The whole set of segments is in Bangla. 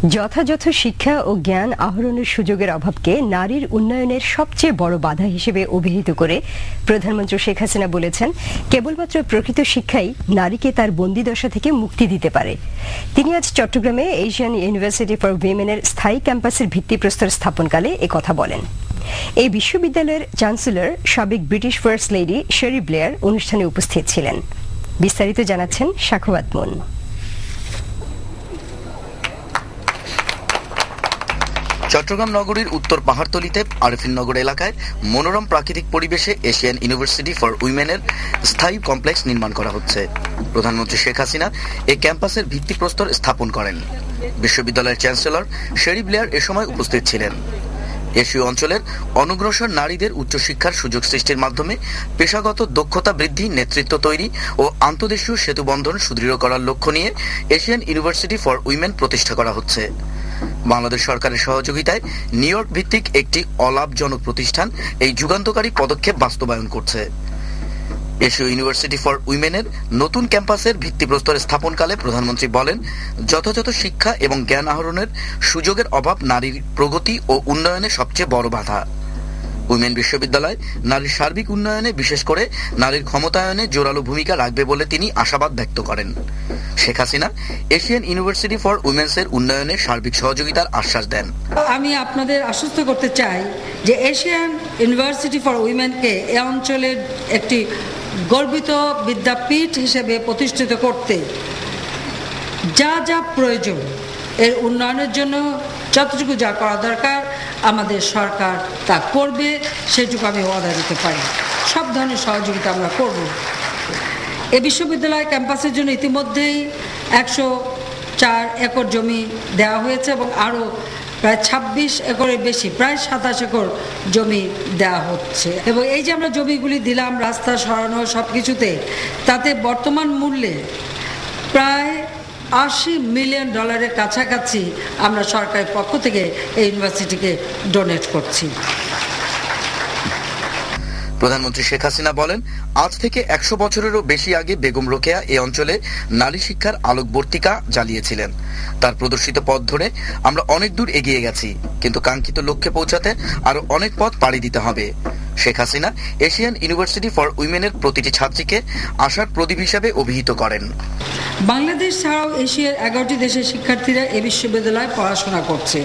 যথাযথ শিক্ষা ও জ্ঞান আহরণের সুযোগের অভাবকে নারীর উন্নয়নের সবচেয়ে বড় বাধা হিসেবে অভিহিত করে প্রধানমন্ত্রী শেখ হাসিনা বলেছেন, কেবলমাত্র প্রকৃত শিক্ষাই নারীকে তার বন্দিদশা থেকে মুক্তি দিতে পারে। তিনি আজ চট্টগ্রামে এশিয়ান ইউনিভার্সিটি ফর উইমেনের স্থায়ী ক্যাম্পাসের ভিত্তিপ্রস্তর স্থাপনকালে একথা বলেন। এই বিশ্ববিদ্যালয়ের চ্যান্সেলর সাবেক British first lady Sherry Blair অনুষ্ঠানে উপস্থিত ছিলেন। বিস্তারিত জানাচ্ছেন সাখাওয়াত মুন। চট্টগ্রাম নগরীর উত্তর পাহাড়তলীতে আরিফিননগর এলাকায় মনোরম প্রাকৃতিক পরিবেশে এশিয়ান ইউনিভার্সিটি ফর উইমেনের স্থায়ী কমপ্লেক্স নির্মাণ করা হচ্ছে। প্রধানমন্ত্রী শেখ হাসিনা এই ক্যাম্পাসের ভিত্তিপ্রস্তর স্থাপন করেন। বিশ্ববিদ্যালয়ের চ্যান্সেলর শেরি ব্লেয়ার এ সময় উপস্থিত ছিলেন। এশীয় অঞ্চলের অনগ্রসর নারীদের উচ্চশিক্ষার সুযোগ সৃষ্টির মাধ্যমে পেশাগত দক্ষতা বৃদ্ধি, নেতৃত্ব তৈরি ও আন্তদেশীয় সেতুবন্ধন সুদৃঢ় করার লক্ষ্য নিয়ে এশিয়ান ইউনিভার্সিটি ফর উইমেন প্রতিষ্ঠা করা হচ্ছে। বাংলাদেশ সরকারের সহযোগিতায় নিউ ইয়র্ক ভিত্তিক একটি অলাভজনক প্রতিষ্ঠান এই যুগান্তকারী পদক্ষেপ বাস্তবায়ন করছে। এশীয় ইউনিভার্সিটি ফর উইমেনের নতুন ক্যাম্পাসের ভিত্তিপ্রস্তর স্থাপনকালে প্রধানমন্ত্রী বলেন, যথাযথ শিক্ষা এবং জ্ঞান আহরণের সুযোগের অভাব নারীর প্রগতি ও উন্নয়নে সবচেয়ে বড় বাধা। উইমেন বিশ্ববিদ্যালয় নারীর সার্বিক উন্নয়নে, বিশেষ করে নারীর ক্ষমতায়নে জোরালো ভূমিকা রাখবে বলে তিনি আশাবাদ ব্যক্ত করেন। Sheikh Hasina Asian university for উইমেন্সের উন্নয়নে সার্বিক সহযোগিতার আশ্বাস দেন। আমি আপনাদের আশ্বস্ত করতে চাই যে এশিয়ান ইউনিভার্সিটি ফর উইমেনকে এ অঞ্চলের একটি গর্বিত বিদ্যাপীঠ হিসেবে প্রতিষ্ঠিত করতে যা যা প্রয়োজন, এর উন্নয়নের জন্য যতটুকু যা করা দরকার আমাদের সরকার তা করবে, সেটুকু আমি ওয়াদা দিতে পারি। সব ধরনের সহযোগিতা আমরা করব। এ বিশ্ববিদ্যালয় ক্যাম্পাসের জন্য ইতিমধ্যেই 104 একর জমি দেওয়া হয়েছে এবং আরও প্রায় 26 একরের বেশি, প্রায় 27 একর জমি দেওয়া হচ্ছে। এবং এই যে আমরা জমিগুলি দিলাম রাস্তা সরানো সব কিছুতে, তাতে বর্তমান মূল্যে প্রায় $80 মিলিয়ন কাছাকাছি আমরা সরকারের পক্ষ থেকে এই ইউনিভার্সিটিকে ডোনেট করছি। প্রধানমন্ত্রী শেখ হাসিনা বলেন, আজ থেকে 100 বছরেরও বেশি আগে বেগম রোকেয়া এ অঞ্চলে নারী শিক্ষার আলোকবর্তিকা জ্বালিয়েছিলেন। তার প্রদর্শিত পথ ধরে আমরা অনেক দূর এগিয়ে গেছি, কিন্তু কাঙ্ক্ষিত লক্ষ্যে পৌঁছাতে আরো অনেক পথ পাড়ি দিতে হবে। Sheikh Hasina Asian university for উইমেনের প্রতিটি ছাত্রীকে আশার প্রদীপ হিসেবে অভিহিত করেন। বাংলাদেশ ছাড়াও এশিয়ার 11টি দেশের শিক্ষার্থীরা এ বিশ্ববিদ্যালয়ে পড়াশোনা করছে।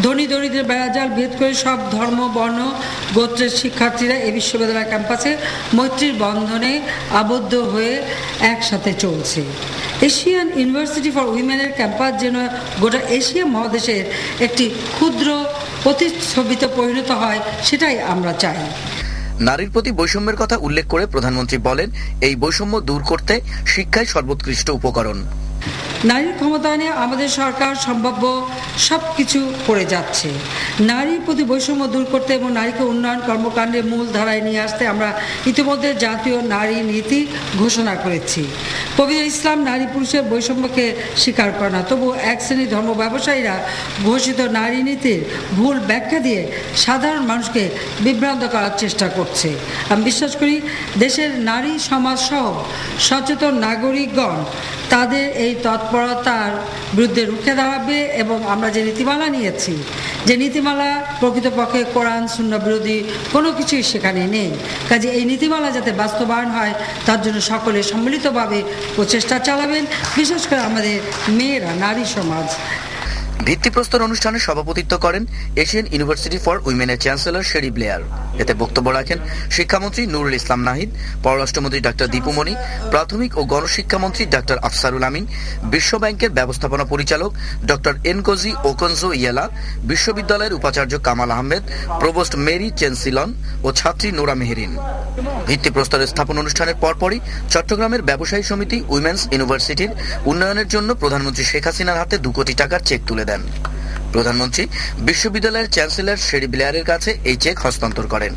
ধনী দরিদ্রের বেড়াজাল ভেদ করে সব ধর্ম, বর্ণ, গোত্রের শিক্ষার্থীরা এ বিশ্ববিদ্যালয় ক্যাম্পাসে মৈত্রীর বন্ধনে আবদ্ধ হয়ে একসাথে চলছে। এশিয়ান ইউনিভার্সিটি ফর উইমেনের ক্যাম্পাস যেন গোটা এশিয়া মহাদেশের একটি ক্ষুদ্র প্রতিচ্ছবিতে পরিণত হয়, সেটাই আমরা চাই। নারীর প্রতি বৈষম্যের কথা উল্লেখ করে প্রধানমন্ত্রী বলেন, এই বৈষম্য দূর করতে শিক্ষাই সর্বোৎকৃষ্ট উপকরণ। নারীর ক্ষমতায়নে আমাদের সরকার সম্ভাব্য সব কিছু করে যাচ্ছে। নারীর প্রতি বৈষম্য দূর করতে এবং নারীকে উন্নয়ন কর্মকাণ্ডের মূল ধারায় নিয়ে আসতে আমরা ইতিমধ্যে জাতীয় নারী নীতি ঘোষণা করেছি। পবিত্র ইসলাম নারী পুরুষের বৈষম্যকে স্বীকার করে না, তবু এক শ্রেণীর ধর্ম ব্যবসায়ীরা ঘোষিত নারী নীতির ভুল ব্যাখ্যা দিয়ে সাধারণ মানুষকে বিভ্রান্ত করার চেষ্টা করছে। আমি বিশ্বাস করি দেশের নারী সমাজ সহ সচেতন নাগরিকগণ তাদের এই তৎপরতার বিরুদ্ধে রুখে দাঁড়াবে এবং আমরা যে নীতিমালা নিয়েছি, যে নীতিমালা প্রকৃতপক্ষে কোরআন সুন্নাহ বিরোধী কোনো কিছুই সেখানে নেই। কাজে এই নীতিমালা যাতে বাস্তবায়ন হয় তার জন্য সকলে সম্মিলিতভাবে প্রচেষ্টা চালাবেন, বিশেষ করে আমাদের মেয়েরা, নারী সমাজ। ভিত্তিপ্রস্তর অনুষ্ঠানে সভাপতিত্ব করেন এশিয়ান ইউনিভার্সিটি ফর উইমেনের চ্যান্সেলর শেরি ব্লেয়ার। এতে বক্তব্য রাখেন শিক্ষামন্ত্রী নুরুল ইসলাম নাহিদ, পররাষ্ট্রমন্ত্রী ডাক্তার দীপু মনি, প্রাথমিক ও গণশিক্ষামন্ত্রী ডাক্তার আফসারুল আমিন, বিশ্ব ব্যাংকের ব্যবস্থাপনা পরিচালক ডক্টর এনকোজি ওকনজো ইয়েলা, বিশ্ববিদ্যালয়ের উপাচার্য কামাল আহমেদ, প্রভোস্ট মেরি চেনসিলন ও ছাত্রী নোরা মেহেরিন। ভিত্তিপ্রস্তর স্থাপন অনুষ্ঠানের পরপরই চট্টগ্রামের ব্যবসায়ী সমিতি উইমেন্স ইউনিভার্সিটির উন্নয়নের জন্য প্রধানমন্ত্রী শেখ হাসিনার হাতে 2 কোটি টাকার চেক তুলে দেন। প্রধানমন্ত্রী বিশ্ববিদ্যালয়ের চ্যান্সেলর শেরি ব্লেয়ারের কাছে এই চেক হস্তান্তর করেন।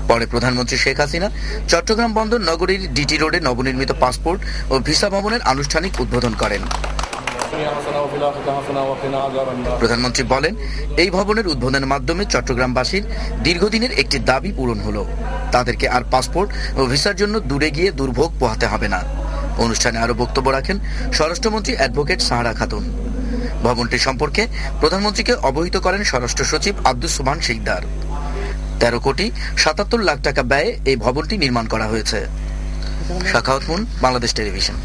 পরে প্রধানমন্ত্রী শেখ হাসিনা চট্টগ্রাম বন্দর নগরীর ডিটি রোডে নবনির্মিত পাসপোর্ট ও ভিসা ভবনের আনুষ্ঠানিক উদ্বোধন করেন। প্রধানমন্ত্রী বলেন, এই ভবনের উদ্বোধনের মাধ্যমে চট্টগ্রামবাসীর দীর্ঘদিনের একটি দাবি পূরণ হলো। তাদেরকে আর পাসপোর্ট ও ভিসার জন্য দূরে গিয়ে দুর্ভোগ পোহাতে হবে না। অনুষ্ঠানে আরো বক্তব্য রাখেন স্বরাষ্ট্রমন্ত্রী অ্যাডভোকেট সাহারা খাতুন। ভবনটি সম্পর্কে প্রধানমন্ত্রীকে অবহিত করেন স্বরাষ্ট্র সচিব আব্দুস সুবহান শিকদার। 13 কোটি 77 লাখ টাকা ব্যয়ে এই ভবনটি নির্মাণ করা হয়েছে। Shakhawat moon, Bangladesh television.